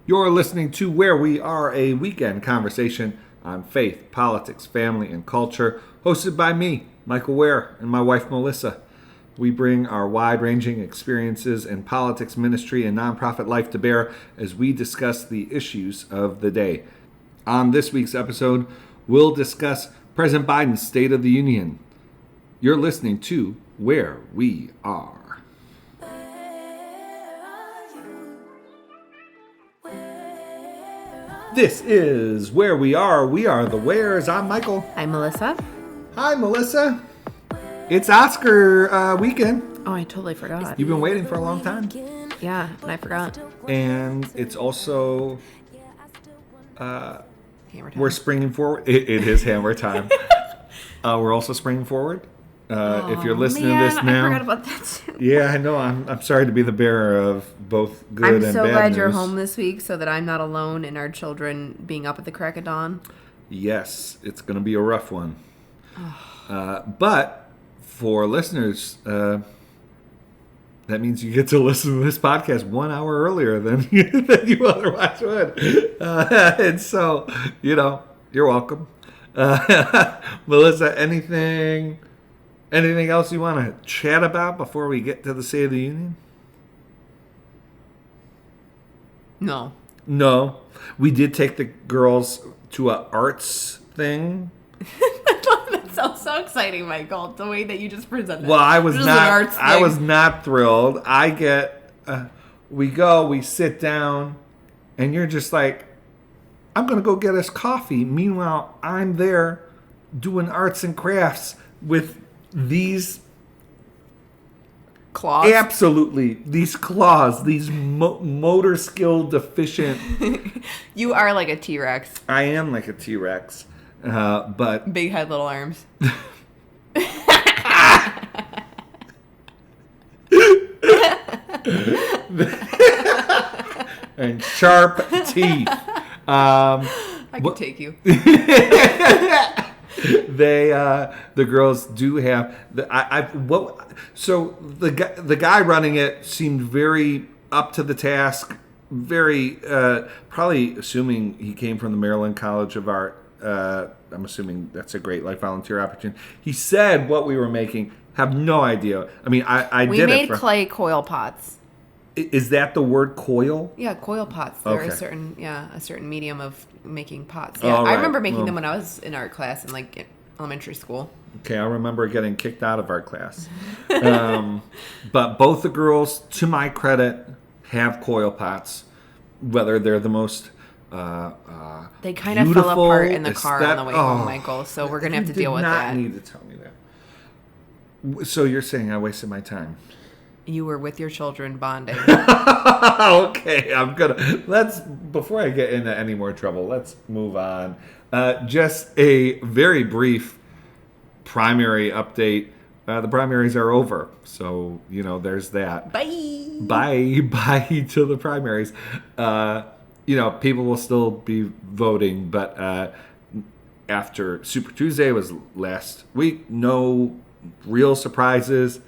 You're listening to Where We Are, a weekend conversation on faith, politics, family, and culture, hosted by me, Michael Ware, and my wife, Melissa. We bring our wide-ranging experiences in politics, ministry, and nonprofit life to bear as we discuss the issues of the day. On this week's episode, we'll discuss President Biden's State of the Union. You're listening to Where We Are. This is Where We Are. We are the Wares. I'm Michael. I'm Melissa. Hi, Melissa. It's Oscar weekend. Oh, I totally forgot. You've been waiting for a long time. Yeah, and I forgot. And it's also, Hammer time. we're springing forward. It is hammer time. We're also springing forward. If you're listening to this now. I forgot about that too. Yeah, I know. I'm sorry to be the bearer of both good I'm and bad so glad news. you're home this week so that I'm not alone in our children being up at the crack of dawn. Yes, it's going to be a rough one. But for listeners, that means you get to listen to this podcast 1 hour earlier than you otherwise would. And so, you're welcome. Melissa, anything else you want to chat about before we get to the State of the Union? No. We did take the girls to a arts thing. That sounds so exciting, Michael, the way that you just presented. Well, I was This is not. an arts I thing. was not thrilled. I get. We go. We sit down, and you're just like, I'm gonna go get us coffee. Meanwhile, I'm there doing arts and crafts with these. Claws. Absolutely, these claws, these motor skill deficient. You are like a T-Rex. I am like a T-Rex, but Big head, little arms. and sharp teeth. I could take you. The girls do have so the guy running it seemed very up to the task, very probably assuming he came from the Maryland College of Art. I'm assuming that's a great like volunteer opportunity. He said what we were making. Have no idea. I mean, We did made it for, clay coil pots. Is that the word coil? Yeah, coil pots. They're Okay. a certain medium of making pots. Oh, Yeah, right. I remember making Well- them when I was in art class in like elementary school. Okay, I remember getting kicked out of art class. But both the girls, to my credit, have coil pots. Whether they're the most They kind of fell beautiful, apart in the car on the way home, oh, Michael. So we're gonna have to you deal with did that. not need to tell me that. So you're saying I wasted my time? You were with your children bonding. Okay, before I get into any more trouble, let's move on. Just a very brief primary update. The primaries are over, so there's that. Bye to the primaries. People will still be voting, but after Super Tuesday was last week, no real surprises.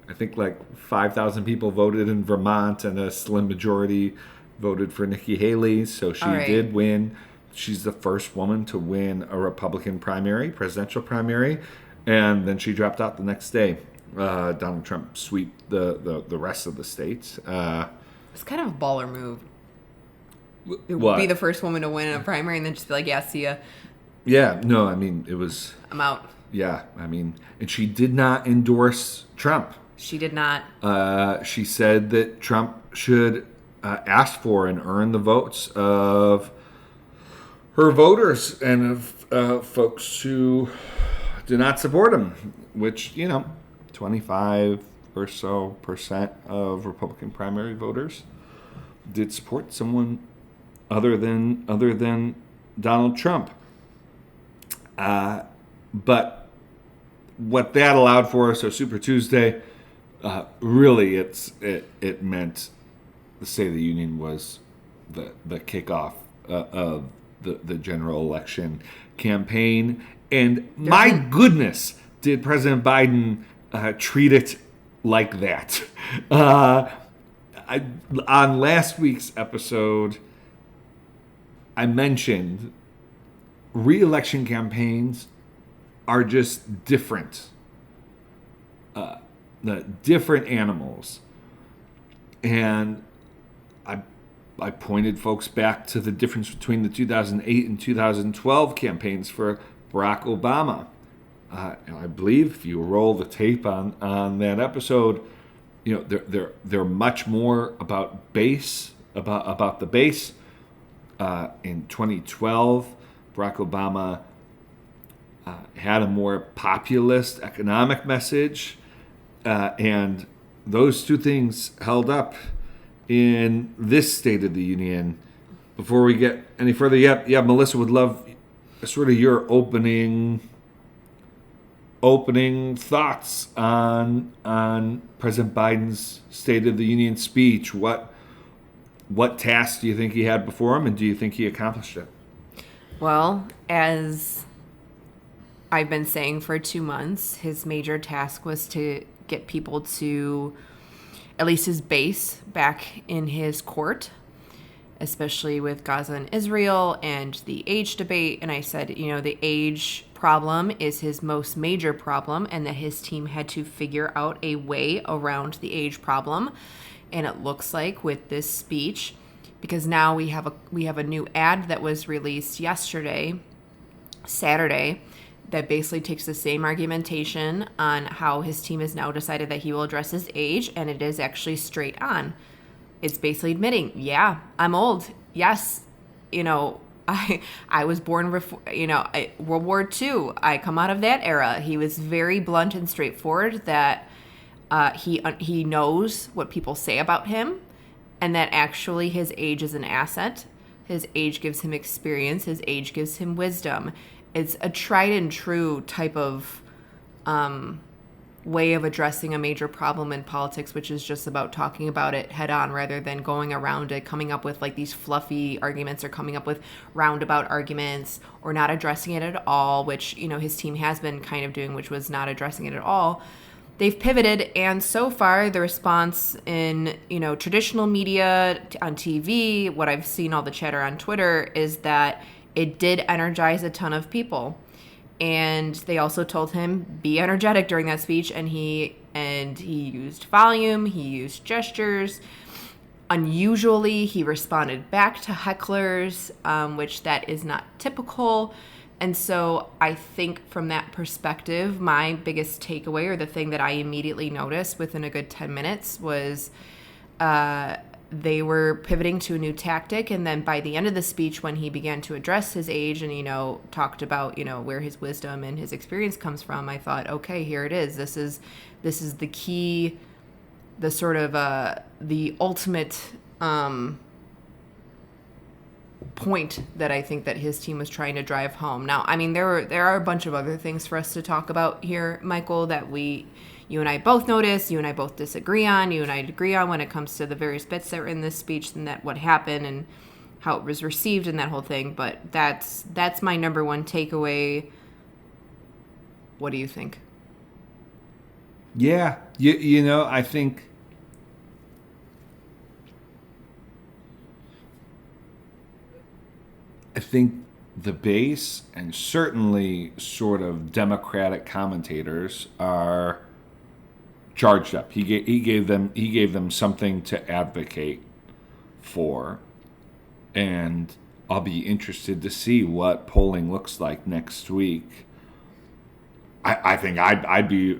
I think like 5,000 people voted in Vermont, and a slim majority voted for Nikki Haley, so she did win. She's the first woman to win a Republican presidential primary, and then she dropped out the next day. Donald Trump swept the rest of the states. It's kind of a baller move. What? Be the first woman to win in a primary and then just be like, yeah, see ya. Yeah, no, I mean, it was... I'm out. Yeah, I mean, and she did not endorse Trump. She did not. She said that Trump should ask for and earn the votes of her voters and of folks who do not support him, which, 25 or so % of Republican primary voters did support someone other than Donald Trump. But what that allowed for, so Super Tuesday, really it meant the State of the Union was the kickoff of the general election campaign. And my goodness, did President Biden treat it like that. On last week's episode, I mentioned, re-election campaigns are just different. The different animals. And I pointed folks back to the difference between the 2008 and 2012 campaigns for Barack Obama. And I believe if you roll the tape on that episode, they're much more about about the base. In 2012, Barack Obama had a more populist economic message, and those two things held up in this State of the Union. Before we get any further, Melissa would love sort of your opening thoughts on President Biden's State of the Union speech. What task do you think he had before him, and do you think he accomplished it? Well, as I've been saying for 2 months, his major task was to get people to, at least his base, back in his court, especially with Gaza and Israel and the age debate. And I said, the age problem is his most major problem, and that his team had to figure out a way around the age problem. And it looks like with this speech, because now we have a new ad that was released Saturday, that basically takes the same argumentation on how his team has now decided that he will address his age, and it is actually straight on. It's basically admitting, yeah, I'm old. Yes, I was born before, World War II. I come out of that era. He was very blunt and straightforward that he knows what people say about him, and that actually his age is an asset. His age gives him experience. His age gives him wisdom. It's a tried and true type of way of addressing a major problem in politics, which is just about talking about it head on rather than going around it, coming up with like these fluffy arguments or coming up with roundabout arguments or not addressing it at all, which, his team has been kind of doing, which was not addressing it at all. They've pivoted, and so far the response in, traditional media, on TV, what I've seen all the chatter on Twitter, is that it did energize a ton of people. And they also told him, be energetic during that speech, and he used volume, he used gestures. Unusually, he responded back to hecklers, which that is not typical. And so I think from that perspective, my biggest takeaway, or the thing that I immediately noticed within a good 10 minutes, was they were pivoting to a new tactic. And then by the end of the speech, when he began to address his age and, talked about, where his wisdom and his experience comes from, I thought, okay, here it is. This is the key, the sort of the ultimate point that I think that his team was trying to drive home. Now, I mean, there are a bunch of other things for us to talk about here, Michael, that you and I both noticed, you and I both disagree on, you and I agree on when it comes to the various bits that were in this speech and that what happened and how it was received and that whole thing. But that's my number one takeaway. What do you think? Yeah, I think the base and certainly sort of Democratic commentators are charged up. He gave them something to advocate for, and I'll be interested to see what polling looks like next week. I think I'd be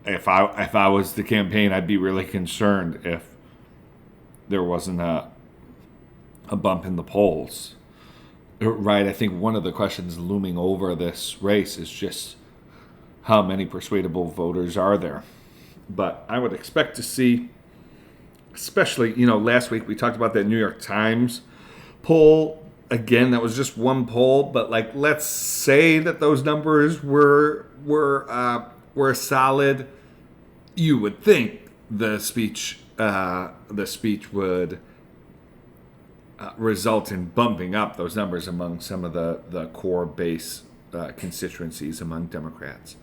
if I was the campaign, I'd be really concerned if there wasn't a bump in the polls. Right, I think one of the questions looming over this race is just how many persuadable voters are there. But I would expect to see, especially, last week we talked about that New York Times poll. Again, that was just one poll, but let's say that those numbers were solid. You would think the speech would result in bumping up those numbers among some of the core base constituencies among Democrats.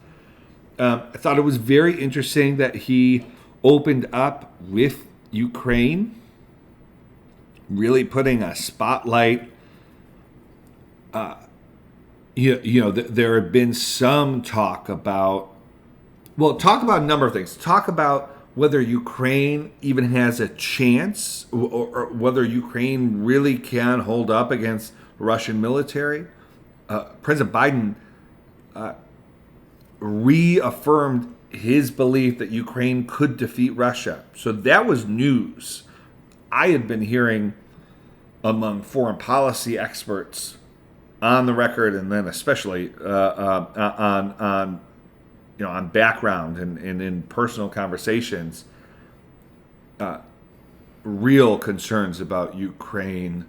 I thought it was very interesting that he opened up with Ukraine, really putting a spotlight there had been some talk about, talk about a number of things. Talk about whether Ukraine even has a chance, or whether Ukraine really can hold up against Russian military. President Biden reaffirmed his belief that Ukraine could defeat Russia. So that was news. I had been hearing among foreign policy experts on the record, and then especially on background and in personal conversations, real concerns about Ukraine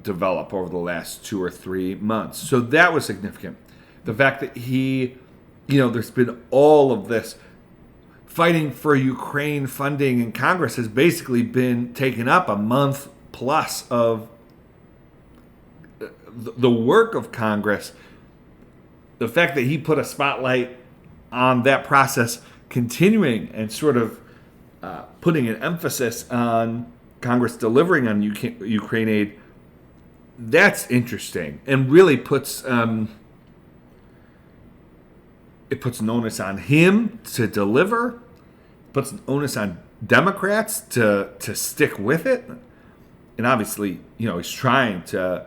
develop over the last 2 or 3 months. So that was significant. The fact that there's been all of this fighting for Ukraine funding in Congress has basically been taken up a month plus of the work of Congress. The fact that he put a spotlight on that process continuing and sort of putting an emphasis on Congress delivering on Ukraine aid, that's interesting and really puts it puts an onus on him to deliver, puts an onus on Democrats to stick with it, and obviously he's trying to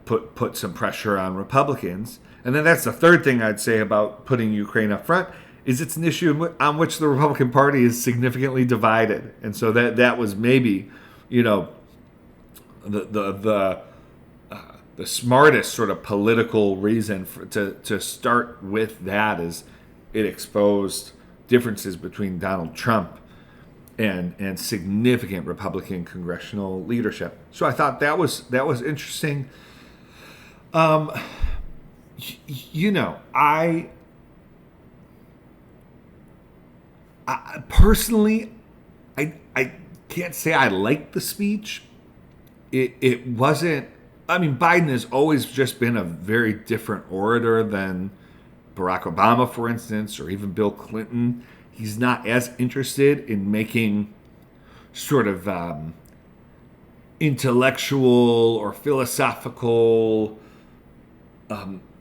put some pressure on Republicans. And then that's the third thing I'd say about putting Ukraine up front, is it's an issue on which the Republican Party is significantly divided. And so that was maybe, the smartest sort of political reason to start with that, is it exposed differences between Donald Trump and significant Republican congressional leadership. So I thought that was interesting. I personally, I can't say I liked the speech. It wasn't. I mean, Biden has always just been a very different orator than Barack Obama, for instance, or even Bill Clinton. He's not as interested in making sort of intellectual or philosophical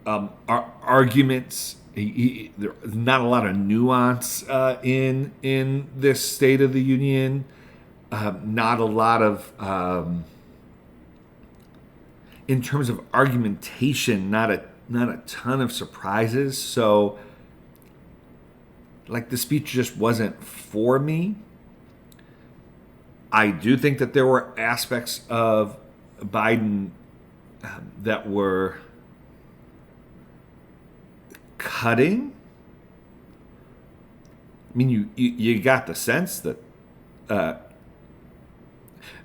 arguments. There's not a lot of nuance in this State of the Union. Not a lot of, in terms of argumentation, not a ton of surprises. So, the speech just wasn't for me. I do think that there were aspects of Biden that were cutting. I mean, you got the sense that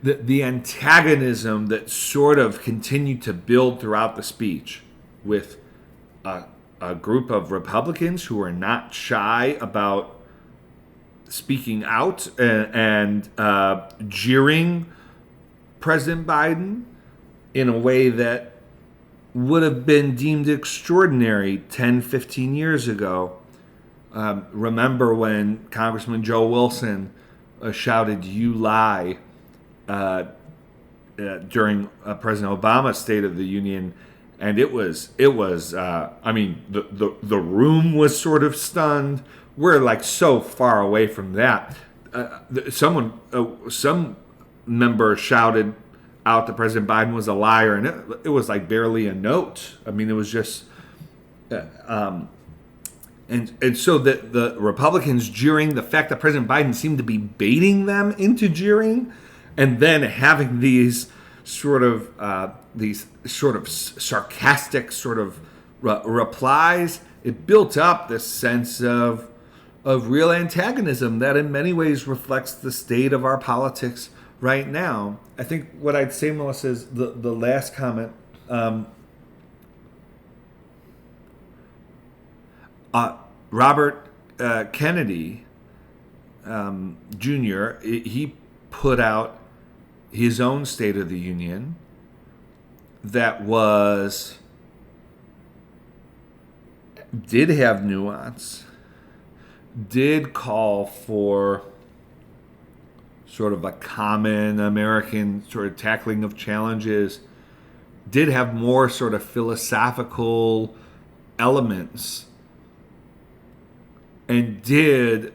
the antagonism that sort of continued to build throughout the speech with a group of Republicans who are not shy about speaking out and jeering President Biden in a way that would have been deemed extraordinary 10, 15 years ago. Remember when Congressman Joe Wilson shouted, "You lie," during President Obama's State of the Union, and it was. I mean, the room was sort of stunned. We're so far away from that. Some member shouted out that President Biden was a liar, and it was barely a note. I mean, it was just, and so the Republicans jeering, the fact that President Biden seemed to be baiting them into jeering, and then having these sort of sarcastic sort of replies, it built up this sense of real antagonism that in many ways reflects the state of our politics right now. I think what I'd say, Melissa, is the last comment. Robert Kennedy Jr., he put out his own State of the Union that did have nuance, did call for sort of a common American sort of tackling of challenges, did have more sort of philosophical elements and did,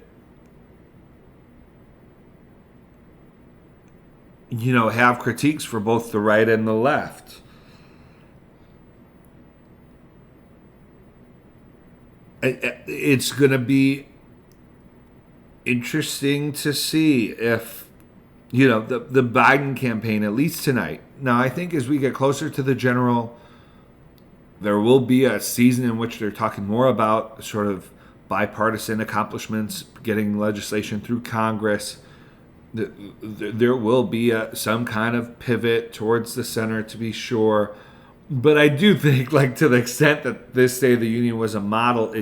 have critiques for both the right and the left. It's going to be interesting to see if, the Biden campaign, at least tonight. Now, I think as we get closer to the general, there will be a season in which they're talking more about sort of bipartisan accomplishments, getting legislation through Congress. There will be some kind of pivot towards the center, to be sure. But I do think, to the extent that this State of the Union was a model,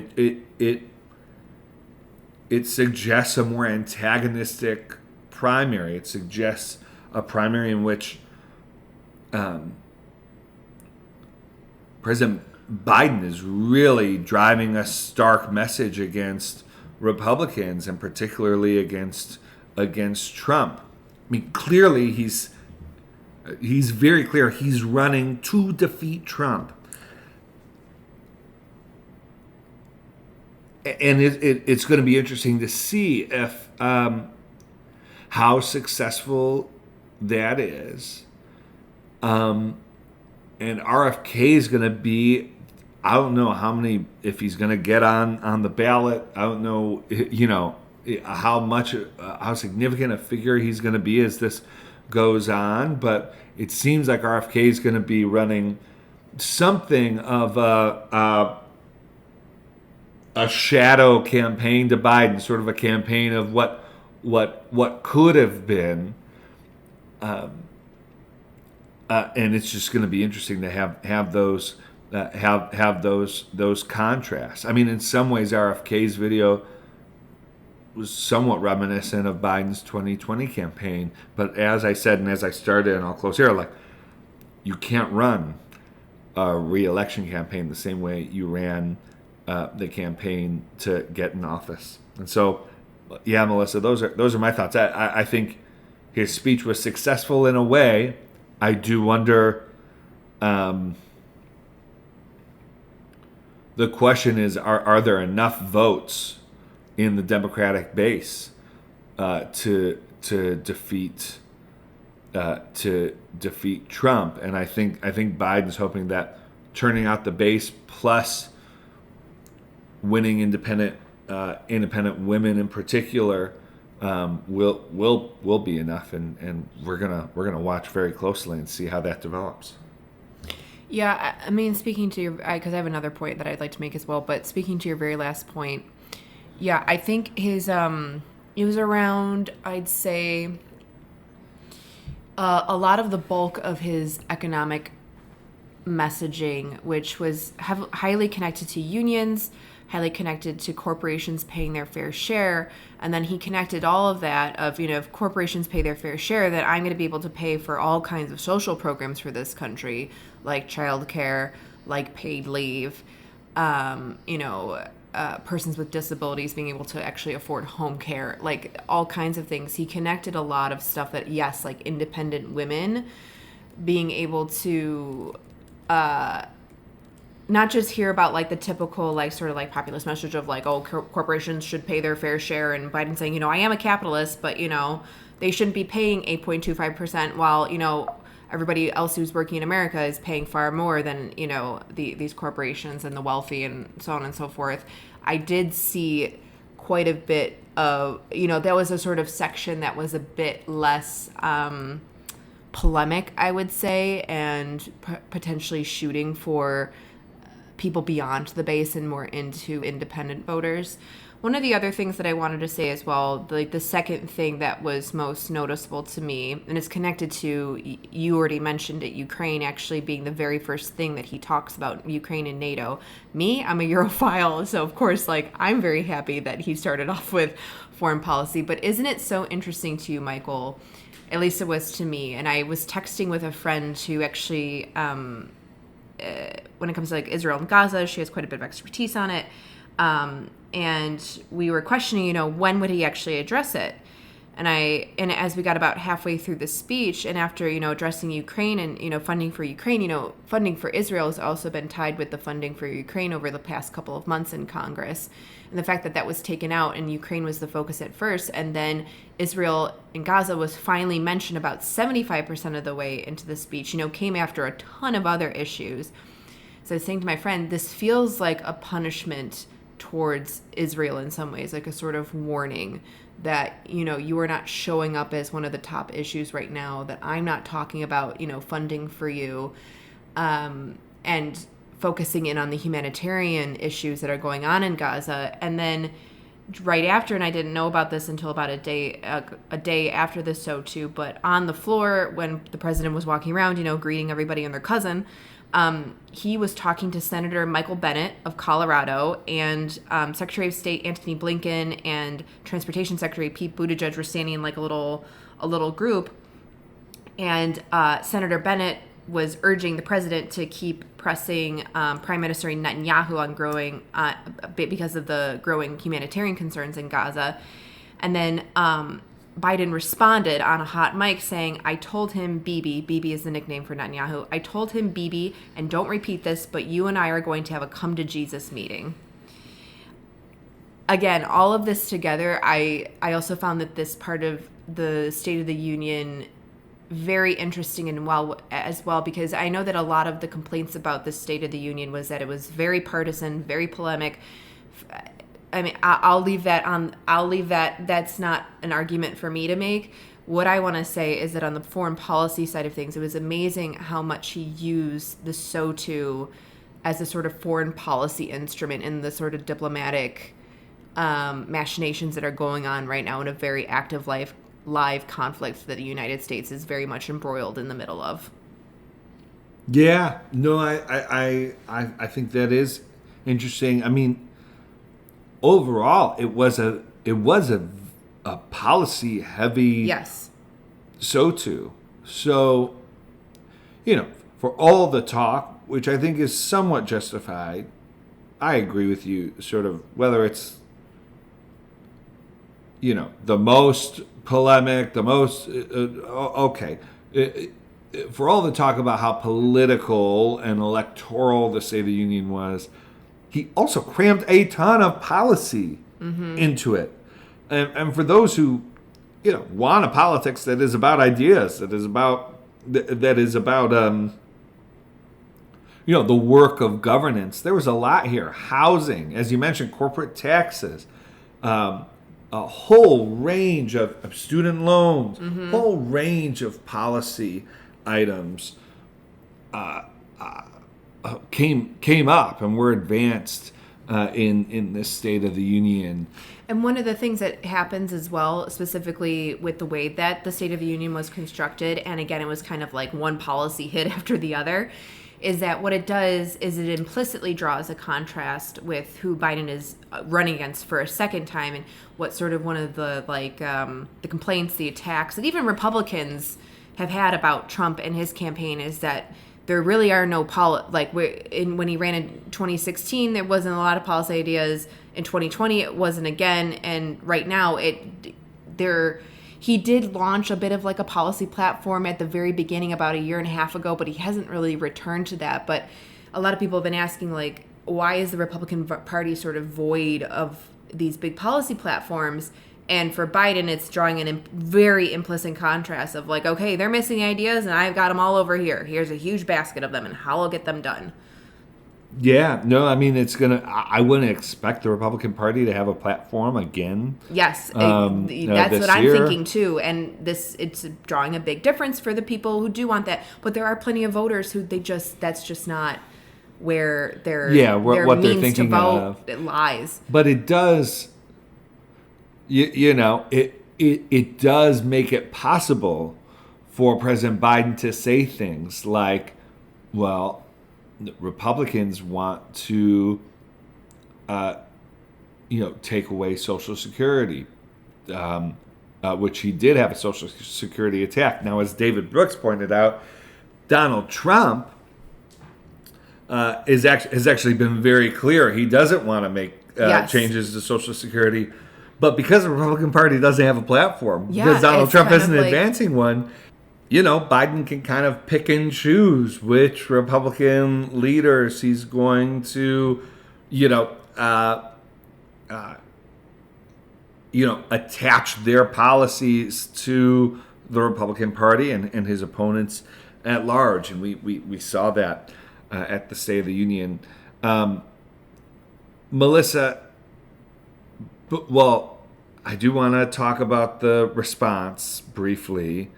it suggests a more antagonistic primary. It suggests a primary in which President Biden is really driving a stark message against Republicans, and particularly against Trump. I mean, clearly he's very clear he's running to defeat Trump. And it's going to be interesting to see if how successful that is. And RFK is going to be, I don't know if he's going to get on the ballot. I don't know, how significant a figure he's going to be as this goes on. But it seems like RFK is going to be running something of a shadow campaign to Biden, sort of a campaign of what could have been, and it's just going to be interesting to have those those contrasts. I mean, in some ways, RFK's video was somewhat reminiscent of Biden's 2020 campaign, but as I said, and as I started, and I'll close here, you can't run a re-election campaign the same way you ran the campaign to get in office. And so, yeah, Melissa, those are my thoughts. I think his speech was successful in a way. I do wonder. The question is, are there enough votes in the Democratic base to defeat Trump? And I think Biden's hoping that turning out the base plus winning independent women in particular will be enough, and we're gonna watch very closely and see how that develops. Yeah, I mean, speaking to your, because I have another point that I'd like to make as well, but speaking to your very last point, yeah, I think his it was around, I'd say, a lot of the bulk of his economic messaging, which was highly connected to unions, highly connected to corporations paying their fair share. And then he connected all of that of, if corporations pay their fair share, that I'm going to be able to pay for all kinds of social programs for this country, like childcare, like paid leave, persons with disabilities being able to actually afford home care, like all kinds of things. He connected a lot of stuff that, yes, like independent women being able to not just hear about like the typical like sort of like populist message of like, oh, corporations should pay their fair share, and Biden saying, I am a capitalist, but they shouldn't be paying 8.25% while everybody else who's working in America is paying far more than these corporations and the wealthy and so on and so forth. I did see quite a bit of that was a sort of section that was a bit less polemic, I would say, and potentially shooting for people beyond the base and more into independent voters. One of the other things that I wanted to say as well, like the second thing that was most noticeable to me, and it's connected to, you already mentioned it, Ukraine actually being the very first thing that he talks about, Ukraine and NATO. Me, I'm a Europhile, so of course, like, I'm very happy that he started off with foreign policy. But isn't it so interesting to you, Michael? At least it was to me. And I was texting with a friend who actually, when it comes to like Israel and Gaza, she has quite a bit of expertise on it. And we were questioning, when would he actually address it? And as we got about halfway through the speech, and after, addressing Ukraine and, funding for Ukraine, funding for Israel has also been tied with the funding for Ukraine over the past couple of months in Congress. And the fact that that was taken out and Ukraine was the focus at first, and then Israel and Gaza was finally mentioned about 75% of the way into the speech, came after a ton of other issues. So I was saying to my friend, this feels like a punishment towards Israel in some ways, like a sort of warning that, you are not showing up as one of the top issues right now, that I'm not talking about, funding for you, and focusing in on the humanitarian issues that are going on in Gaza. And then right after, and I didn't know about this until about a day after this, too, but on the floor when the president was walking around, greeting everybody and their cousin, he was talking to Senator Michael Bennet of Colorado, and Secretary of State Antony Blinken and Transportation Secretary Pete Buttigieg were standing in like a little group, and Senator Bennet was urging the president to keep pressing Prime Minister Netanyahu on because of the growing humanitarian concerns in Gaza, and then Biden responded on a hot mic saying, I told him Bibi is the nickname for Netanyahu, I told him Bibi, and don't repeat this, but you and I are going to have a come to Jesus meeting. Again, all of this together, I also found that this part of the State of the Union very interesting and as well, because I know that a lot of the complaints about the State of the Union was that it was very partisan, very polemic. I mean, I'll leave that. That's not an argument for me to make. What I want to say is that on the foreign policy side of things, it was amazing how much he used the SOTU as a sort of foreign policy instrument in the sort of diplomatic machinations that are going on right now in a very active live conflict that the United States is very much embroiled in the middle of. Yeah, no, I think that is interesting. I mean, overall, it was a policy heavy SOTU. So, for all the talk, which I think is somewhat justified, I agree with you. Sort of whether it's the most polemic, the most okay. For all the talk about how political and electoral the State of the Union was, he also crammed a ton of policy into it. And for those who, want a politics that is about ideas, that is about the work of governance, there was a lot here. Housing, as you mentioned, corporate taxes, a whole range of student loans, whole range of policy items came up and were advanced in this State of the Union. And one of the things that happens as well, specifically with the way that the State of the Union was constructed, and again, it was kind of like one policy hit after the other, is that what it does is it implicitly draws a contrast with who Biden is running against for a second time, and what sort of one of the the complaints, the attacks that even Republicans have had about Trump and his campaign is that there really are no when he ran in 2016, there wasn't a lot of policy ideas. In 2020, it wasn't again, and right now he did launch a bit of like a policy platform at the very beginning about a year and a half ago, but he hasn't really returned to that. But a lot of people have been asking, like, why is the Republican Party sort of void of these big policy platforms? And for Biden, it's drawing a very implicit contrast of like, okay, they're missing ideas and I've got them all over here. Here's a huge basket of them and how I'll get them done. Yeah, no, I mean, I wouldn't expect the Republican Party to have a platform again. Yes, that's what I'm thinking too. And it's drawing a big difference for the people who do want that. But there are plenty of voters who that's just not where their what they're thinking to vote of. It lies. But it does, it does make it possible for President Biden to say things like, well, Republicans want to, take away Social Security, which he did have a Social Security attack. Now, as David Brooks pointed out, Donald Trump has actually been very clear. He doesn't want to make changes to Social Security, But because the Republican Party doesn't have a platform, Yeah, because Donald it's Trump kind of isn't like- advancing one, Biden can kind of pick and choose which Republican leaders he's going to, attach their policies to the Republican Party and his opponents at large. And we saw that at the State of the Union. Melissa, I do want to talk about the response briefly.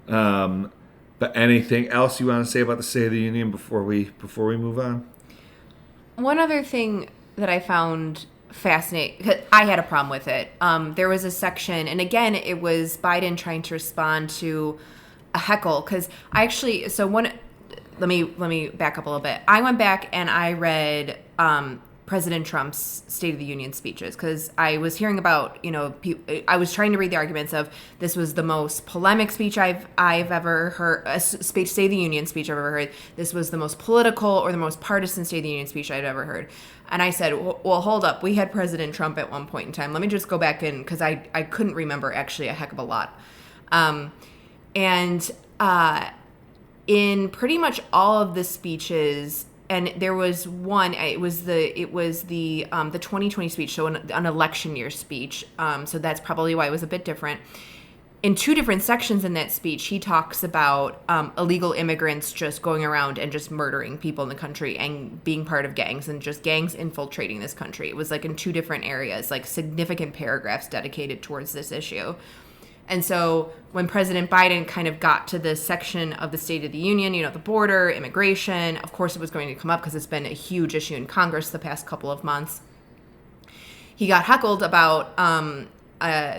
But anything else you want to say about the State of the Union before we move on? One other thing that I found fascinating, 'cause I had a problem with it. There was a section, and again, it was Biden trying to respond to a heckle. Because let me back up a little bit. I went back and I read President Trump's State of the Union speeches, because I was hearing about, I was trying to read the arguments of this was the most polemic speech I've ever heard, State of the Union speech I've ever heard. This was the most political or the most partisan State of the Union speech I'd ever heard. And I said, well, hold up. We had President Trump at one point in time. Let me just go back in, because I couldn't remember actually a heck of a lot. In pretty much all of the speeches, and there was one. It was the 2020 speech, so an election year speech. So that's probably why it was a bit different. In two different sections in that speech, he talks about illegal immigrants just going around and just murdering people in the country and being part of gangs and just gangs infiltrating this country. It was like in two different areas, like significant paragraphs dedicated towards this issue. And so when President Biden kind of got to this section of the State of the Union, the border, immigration, of course it was going to come up because it's been a huge issue in Congress the past couple of months. He got heckled about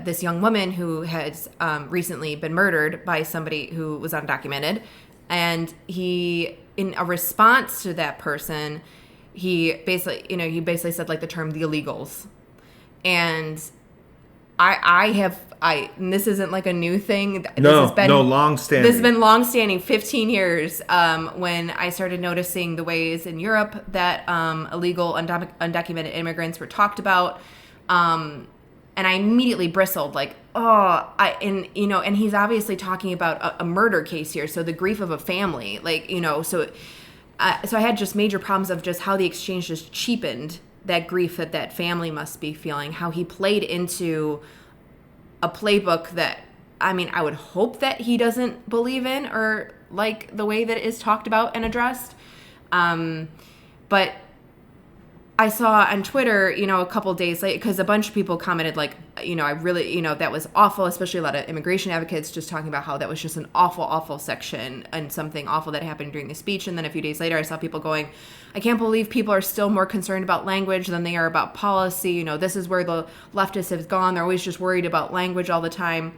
this young woman who has recently been murdered by somebody who was undocumented. And he, in a response to that person, he basically said like the term the illegals. And and this isn't like a new thing. Long-standing. This has been long-standing, 15 years, when I started noticing the ways in Europe that illegal, undocumented immigrants were talked about. And I immediately bristled, like, and he's obviously talking about a murder case here, so the grief of a family, so I had just major problems of just how the exchange just cheapened that grief that family must be feeling, how he played into a playbook that, I would hope that he doesn't believe in or like the way that it is talked about and addressed. But I saw on Twitter, a couple days later, because a bunch of people commented like, I really, that was awful, especially a lot of immigration advocates just talking about how that was just an awful, awful section and something awful that happened during the speech. And then a few days later, I saw people going, I can't believe people are still more concerned about language than they are about policy. This is where the leftists have gone. They're always just worried about language all the time.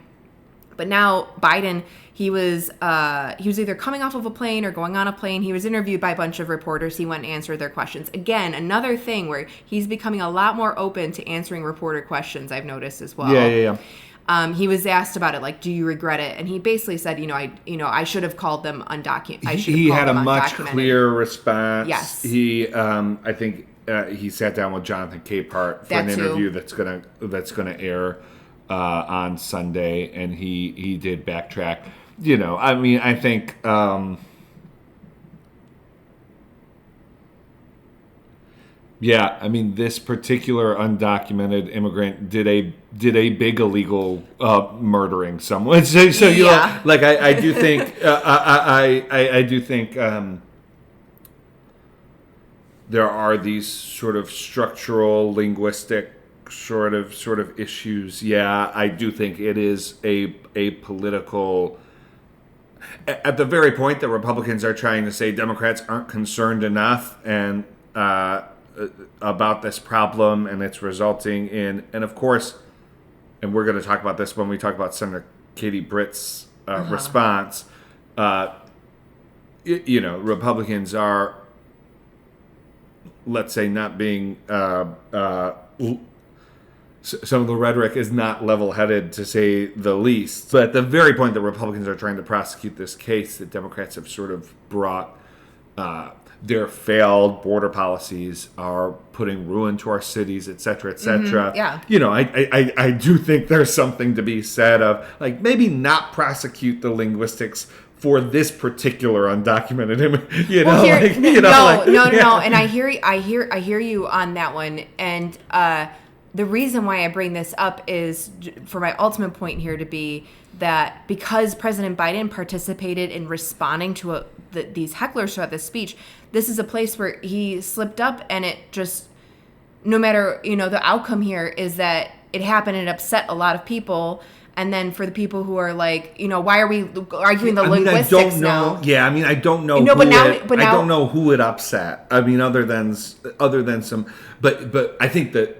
But now Biden, he was either coming off of a plane or going on a plane. He was interviewed by a bunch of reporters. He went and answered their questions. Again, another thing where he's becoming a lot more open to answering reporter questions, I've noticed as well. Yeah. He was asked about it, like, do you regret it? And he basically said, I should have called them undocumented. He had a much clearer response. Yes. He, I think, he sat down with Jonathan Capehart for an interview that's gonna air on Sunday, and he did backtrack. I think this particular undocumented immigrant did a big illegal murdering someone. I do think I do think there are these sort of structural linguistic sort of issues. Yeah, I do think it is a political. At the very point that Republicans are trying to say Democrats aren't concerned enough and about this problem, and it's resulting in, and of course, and we're going to talk about this when we talk about Senator Katie Britt's response. Republicans are, let's say, not being. Some of the rhetoric is not level-headed, to say the least. But at the very point that Republicans are trying to prosecute this case, the Democrats have sort of brought their failed border policies are putting ruin to our cities, et cetera, et cetera. yeah. I do think there's something to be said of, like, maybe not prosecute the linguistics for this particular undocumented immigrant. No. And I hear you on that one. And the reason why I bring this up is for my ultimate point here to be that because President Biden participated in responding to these hecklers throughout this speech, this is a place where he slipped up, and it just, no matter, the outcome here is that it happened and it upset a lot of people. And then for the people who are like, why are we arguing the linguistics I don't know. now? Yeah, I don't know. I don't know who it upset. Other than some, but I think that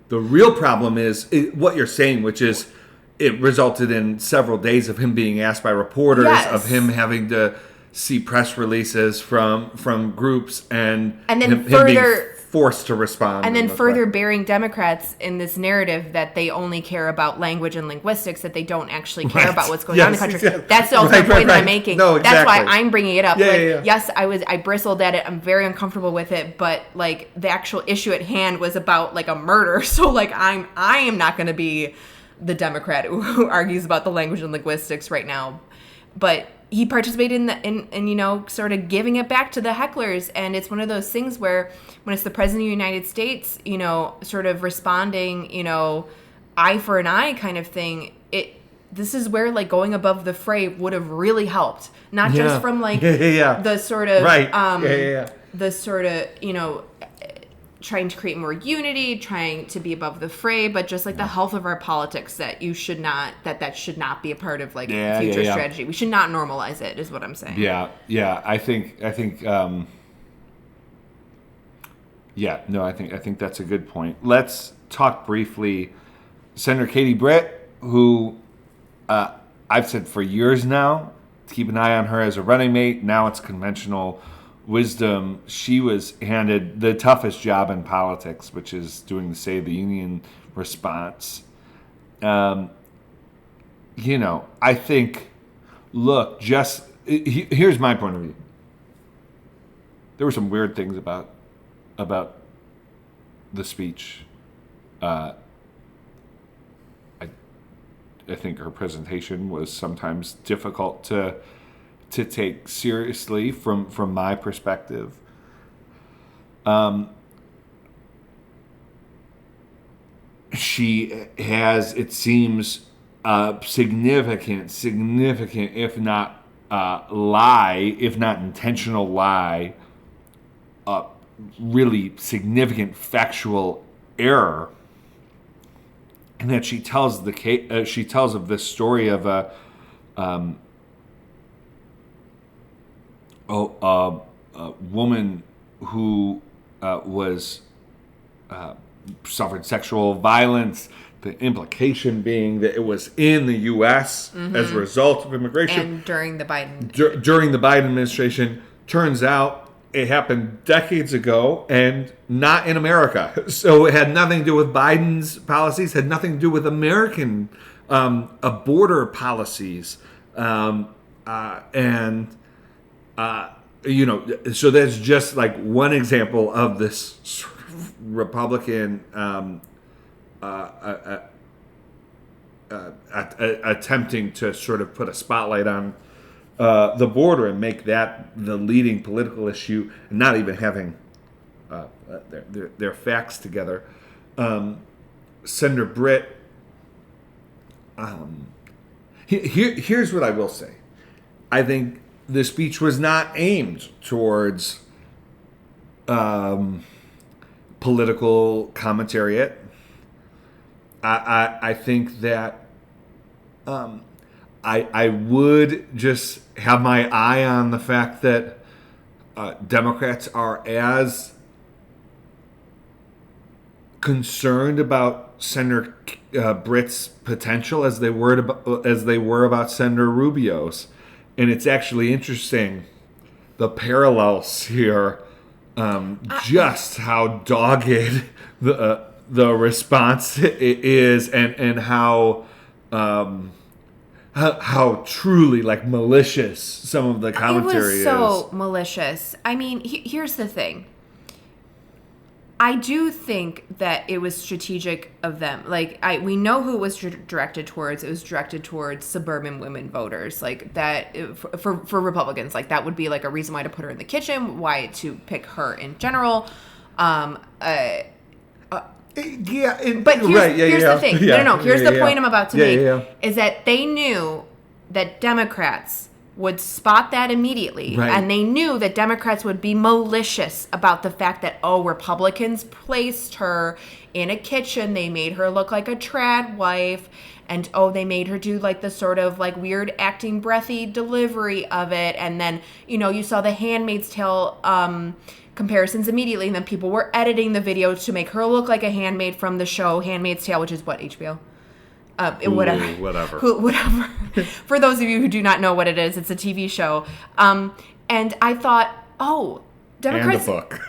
the real problem is what you're saying, which is it resulted in several days of him being asked by reporters, yes. of him having to see press releases from groups, and then him being forced to respond. And then further burying Democrats in this narrative that they only care about language and linguistics, that they don't actually care about what's going on in the country. Yes. That's the ultimate point that I'm making. No, exactly. That's why I'm bringing it up. Yeah. Yes, I bristled at it. I'm very uncomfortable with it, but like the actual issue at hand was about like a murder. So like I am not going to be the Democrat who argues about the language and linguistics right now. But he participated in sort of giving it back to the hecklers. And it's one of those things where when it's the president of the United States, sort of responding, eye for an eye kind of thing, this is where like going above the fray would have really helped. Not just from like the sort of, the sort of, trying to create more unity, trying to be above the fray, but just like the health of our politics, that should not be a part of like future strategy. We should not normalize it, is what I'm saying. Yeah. I think that's a good point. Let's talk briefly. Senator Katie Britt, who I've said for years now, to keep an eye on her as a running mate. Now it's conventional wisdom. She was handed the toughest job in politics, which is doing the State of the Union response. I think, look, here's my point of view. There were some weird things about the speech. I think her presentation was sometimes difficult to take seriously from my perspective. She has, it seems, significant, if not lie, if not intentional lie, really significant factual error, and that she tells of this story of a woman who was suffered sexual violence. The implication being that it was in the U.S. As a result of immigration. And during the Biden administration. Turns out it happened decades ago and not in America. So it had nothing to do with Biden's policies, had nothing to do with American border policies. So that's just like one example of this sort of Republican attempting to sort of put a spotlight on the border and make that the leading political issue, and not even having their facts together. Senator Britt, here's what I will say. I think the speech was not aimed towards political commentariat. I think that I would just have my eye on the fact that Democrats are as concerned about Senator Britt's potential as they were about Senator Rubio's. And it's actually interesting, the parallels here, just how dogged the response is, and how how truly like malicious some of the commentary It was so malicious. I mean, here's the thing. I do think that it was strategic of them. Like, we know who it was directed towards. It was directed towards suburban women voters. Like, that, for Republicans, like, that would be, like, a reason why to put her in the kitchen, why to pick her in general. Yeah, But here's the thing. No. Here's the point I'm about to make. Is that they knew that Democrats would spot that immediately. Right. And they knew that Democrats would be malicious about the fact that, Republicans placed her in a kitchen. They made her look like a trad wife. And, they made her do, like, the sort of, like, weird acting breathy delivery of it. And then, you saw the Handmaid's Tale comparisons immediately. And then people were editing the video to make her look like a handmaid from the show Handmaid's Tale, which is what, HBO? Whatever. For those of you who do not know what it is, it's a TV show. And I thought, Democrats. And a book.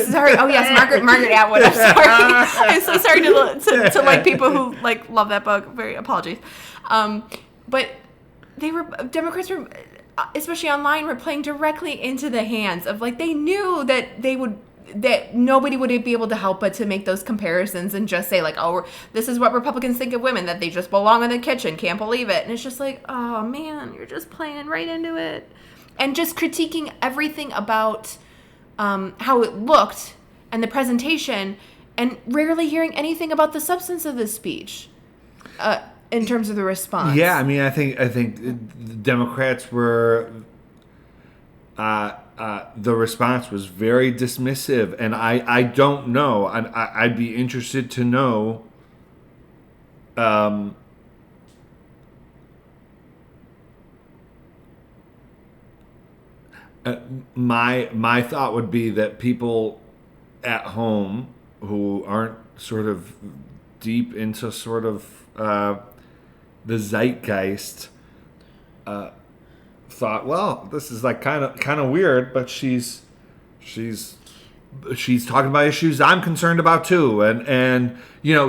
Sorry. Oh yes, Margaret Atwood. I'm sorry. I'm so sorry to like people who like love that book. Very apologies. But Democrats were, especially online, were playing directly into the hands of, like, they knew that that nobody would be able to help but to make those comparisons and just say, like, this is what Republicans think of women, that they just belong in the kitchen, can't believe it. And it's just like, oh man, you're just playing right into it. And just critiquing everything about how it looked and the presentation, and rarely hearing anything about the substance of the speech in terms of the response. Yeah, I mean, I think Democrats were... the response was very dismissive, and I don't know. I'd be interested to know. My thought would be that people at home who aren't sort of deep into sort of the zeitgeist. Thought, well, this is like kind of weird, but she's talking about issues I'm concerned about too, and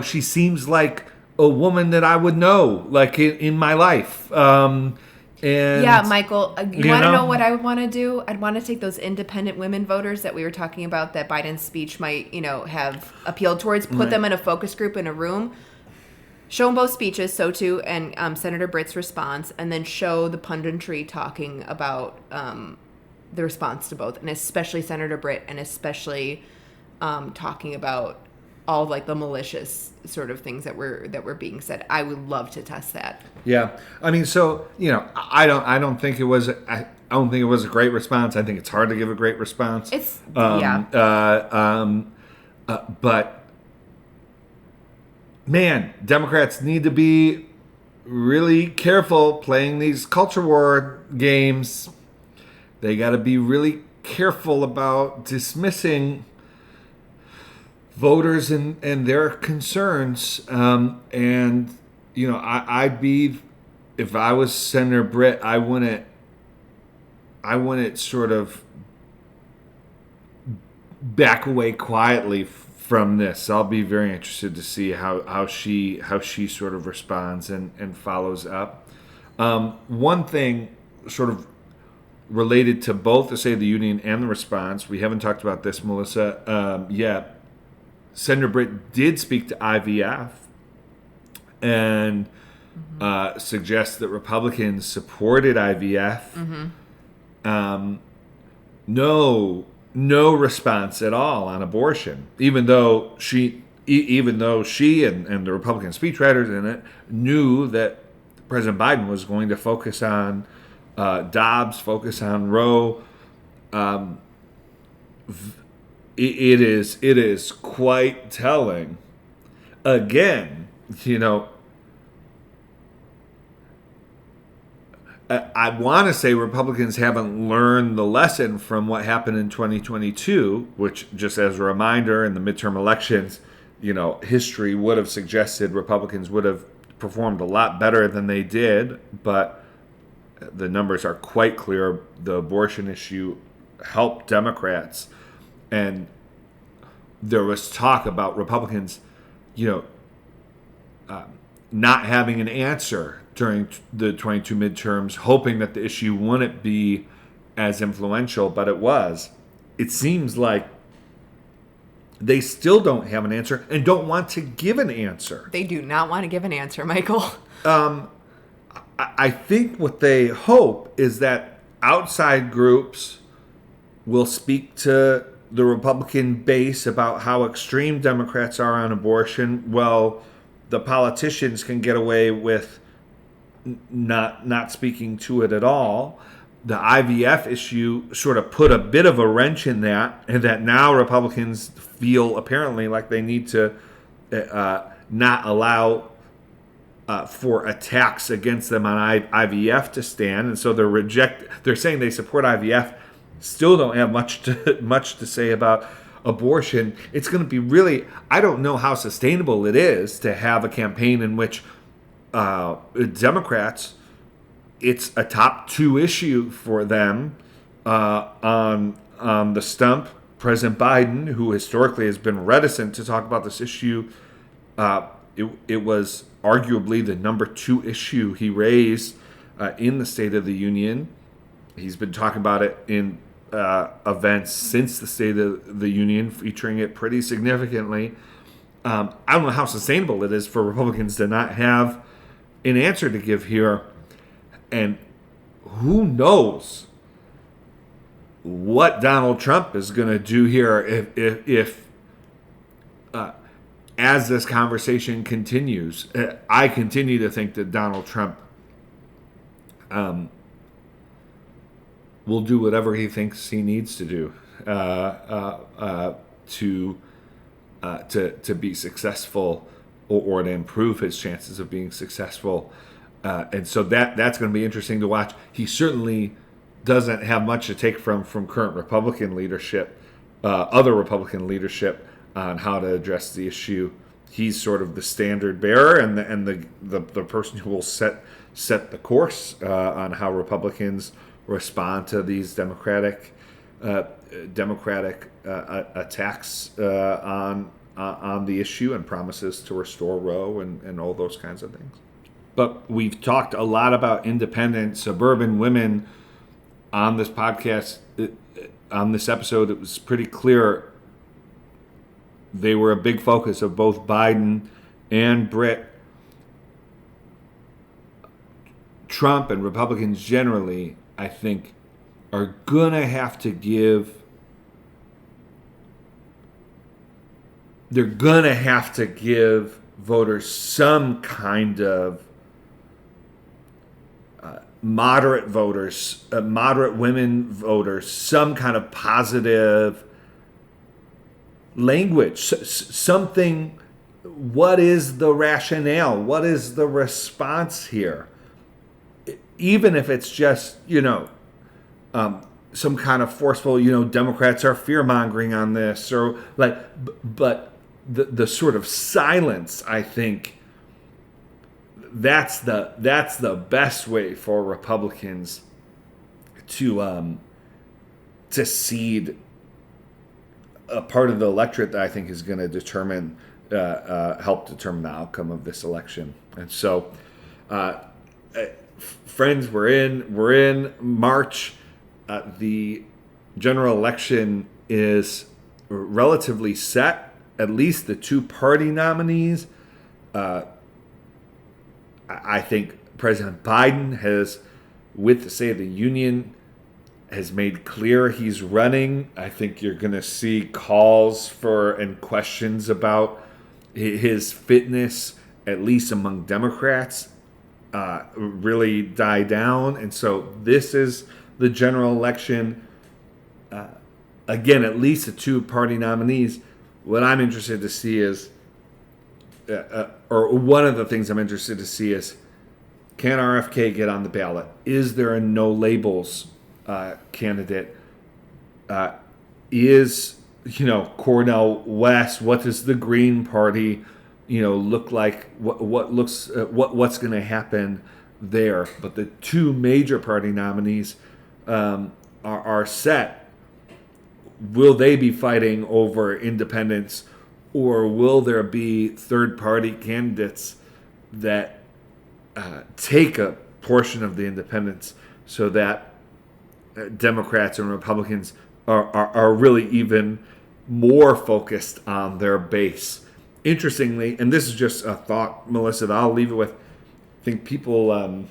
she seems like a woman that I would know, like in my life. And yeah, Michael, you want to know what I would want to do? I'd want to take those independent women voters that we were talking about that Biden's speech might, have appealed towards, put them in a focus group in a room. Show them both speeches, so too, and Senator Britt's response, and then show the punditry talking about the response to both, and especially Senator Britt, and especially talking about all like the malicious sort of things that were being said. I would love to test that. Yeah, I mean, so I don't think it was a great response. I think it's hard to give a great response. It's but. Man, Democrats need to be really careful playing these culture war games. They got to be really careful about dismissing voters and their concerns. And I'd be, if I was Senator Britt, I wouldn't sort of back away quietly from this. I'll be very interested to see how she sort of responds and follows up. One thing sort of related to both the State of the Union and the response, we haven't talked about this, Melissa, yet. Senator Britt did speak to IVF and suggest that Republicans supported IVF. No response at all on abortion, even though she and the Republican speechwriters in it knew that President Biden was going to focus on Dobbs, focus on Roe. It is quite telling. Again, I want to say Republicans haven't learned the lesson from what happened in 2022, which, just as a reminder, in the midterm elections, history would have suggested Republicans would have performed a lot better than they did, but the numbers are quite clear. The abortion issue helped Democrats, and there was talk about Republicans, not having an answer during the 22 midterms, hoping that the issue wouldn't be as influential, but it was. It seems like they still don't have an answer and don't want to give an answer. They do not want to give an answer, Michael. I think what they hope is that outside groups will speak to the Republican base about how extreme Democrats are on abortion. Well, the politicians can get away with not speaking to it at all. The IVF issue sort of put a bit of a wrench in that, and that now Republicans feel apparently like they need to not allow for attacks against them on IVF to stand, and so they're saying they support IVF, still don't have much to say about abortion. It's going to be really, I don't know how sustainable it is to have a campaign in which Democrats, it's a top 2 issue for them on the stump. President Biden, who historically has been reticent to talk about this issue, it was arguably the number 2 issue he raised in the State of the Union. He's been talking about it in events since the State of the Union, featuring it pretty significantly. I don't know how sustainable it is for Republicans to not have an answer to give here. And who knows what Donald Trump is going to do here if as this conversation continues. I continue to think that Donald Trump will do whatever he thinks he needs to do to be successful or to improve his chances of being successful. And so that's going to be interesting to watch. He certainly doesn't have much to take from current Republican leadership, other Republican leadership, on how to address the issue. He's sort of the standard bearer and the person who will set the course on how Republicans respond to these democratic attacks on the issue and promises to restore Roe and all those kinds of things. But we've talked a lot about independent suburban women on this podcast. On this episode, it was pretty clear they were a big focus of both Biden and Britt. Trump and Republicans generally, I think, are going to have to give voters some kind of moderate women voters, some kind of positive language, something. What is the rationale? What is the response here? Even if it's just, some kind of forceful, Democrats are fear-mongering on this, or but the sort of silence, I think, that's the best way for Republicans to seed a part of the electorate that I think is going to help determine the outcome of this election. And so, friends, we're in March. The general election is relatively set. At least the 2 party nominees. I think President Biden has, with the State of the Union, has made clear he's running. I think you're going to see calls for and questions about his fitness, at least among Democrats, really die down. And so this is the general election. Again, at least the 2 party nominees. What I'm interested to see is, or one of the things I'm interested to see is, can RFK get on the ballot? Is there a no labels candidate? Is Cornel West? What does the Green Party look like? What's going to happen there? But the 2 major party nominees are set. Will they be fighting over independents, or will there be third party candidates that take a portion of the independents so that Democrats and Republicans are really even more focused on their base. Interestingly, and this is just a thought, Melissa, that I'll leave it with. I think people,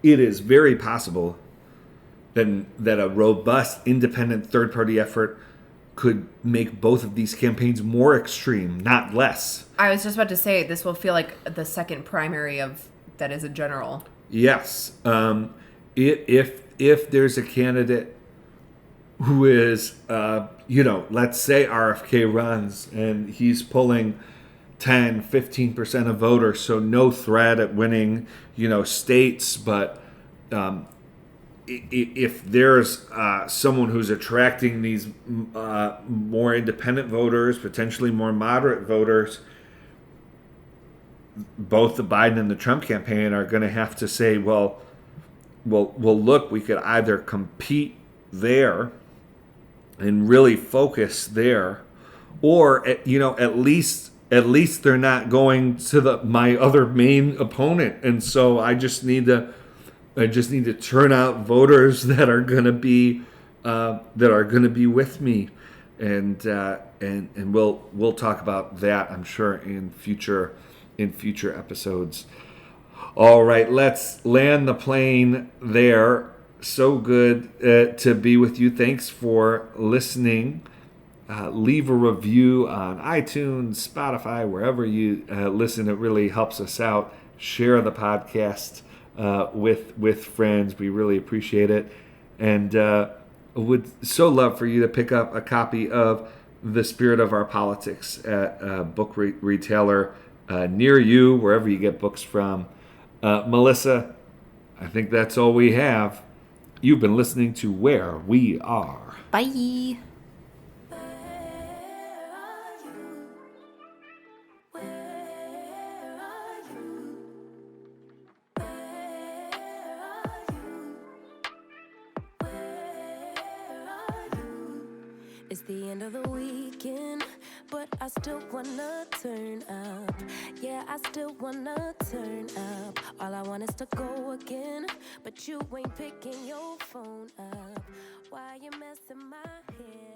it is very possible that a robust, independent, third-party effort could make both of these campaigns more extreme, not less. I was just about to say, this will feel like the second primary of that is a general. Yes. If there's a candidate who is, let's say RFK runs and he's pulling 10, 15% of voters, so no threat at winning, states, but if there's someone who's attracting these more independent voters, potentially more moderate voters, both the Biden and the Trump campaign are going to have to say, well, look, we could either compete there and really focus there, or at least they're not going to my other main opponent, and so I just need to turn out voters that are going to be with me, and we'll talk about that, I'm sure, in future episodes. All right, let's land the plane there. So good to be with you. Thanks for listening. Leave a review on iTunes, Spotify, wherever you listen. It really helps us out. Share the podcast with friends. We really appreciate it, and would so love for you to pick up a copy of The Spirit of Our Politics at a book retailer near you, wherever you get books from. Melissa, I think that's all we have. You've been listening to Where We Are. Bye. It's the end of the weekend, but I still wanna turn up. Yeah, I still wanna turn up. All I want is to go again, but you ain't picking your phone up. Why you messing my head?